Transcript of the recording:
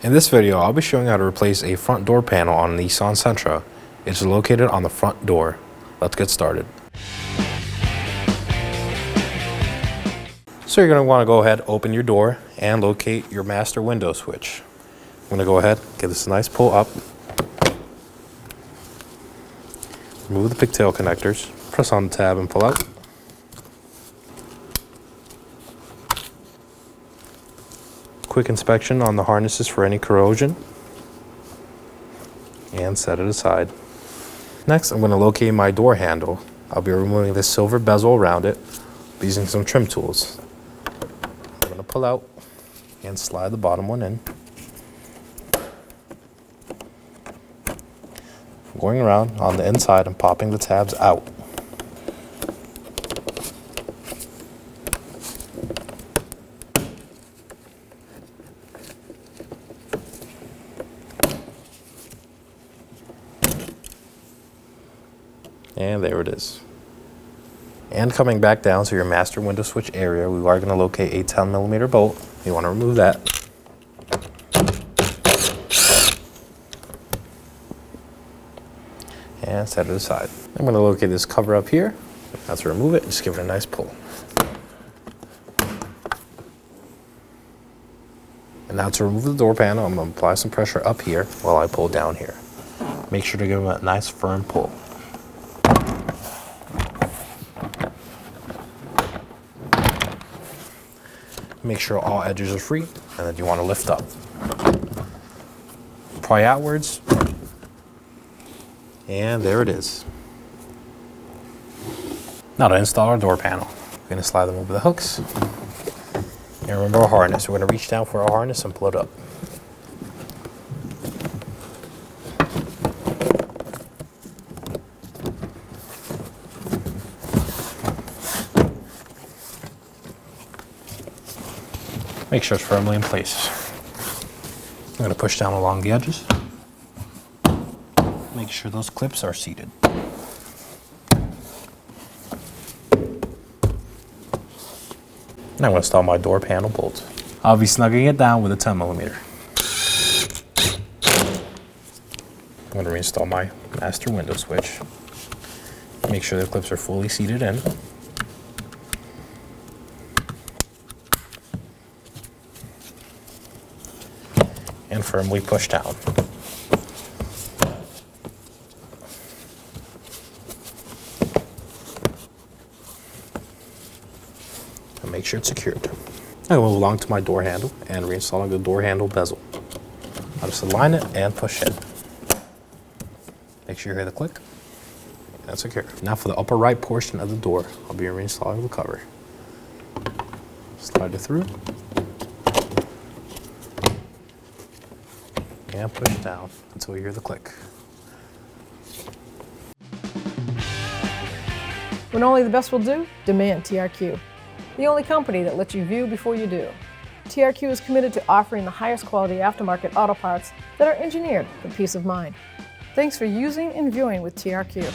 In this video, I'll be showing how to replace a front door panel on a Nissan Sentra. It's located on the front door. Let's get started. So you're going to want to go ahead, open your door, and locate your master window switch. I'm going to go ahead, give this a nice pull up. Remove the pigtail connectors, press on the tab and pull out. Quick inspection on the harnesses for any corrosion, and set it aside. Next, I'm going to locate my door handle. I'll be removing this silver bezel around it using some trim tools. I'm going to pull out and slide the bottom one in. Going around on the inside and popping the tabs out. And there it is. And coming back down to your master window switch area, we are going to locate a 10mm bolt. You want to remove that. And set it aside. I'm going to locate this cover up here. Now to remove it, just give it a nice pull. And now to remove the door panel, I'm going to apply some pressure up here while I pull down here. Make sure to give them a nice firm pull. Make sure all edges are free, and then you want to lift up. Pry outwards, and there it is. Now to install our door panel, we're going to slide them over the hooks. And remember our harness. We're going to reach down for our harness and pull it up. Make sure it's firmly in place. I'm going to push down along the edges. Make sure those clips are seated. And I'm going to install my door panel bolt. I'll be snugging it down with a 10mm. I'm going to reinstall my master window switch. Make sure the clips are fully seated in. And firmly push down. And make sure it's secured. I will move along to my door handle and reinstalling the door handle bezel. I'll just align it and push in. Make sure you hear the click. And secure. Now for the upper right portion of the door, I'll be reinstalling the cover. Slide it through. And push down until you hear the click. When only the best will do, demand TRQ. The only company that lets you view before you do. TRQ is committed to offering the highest quality aftermarket auto parts that are engineered for peace of mind. Thanks for using and viewing with TRQ.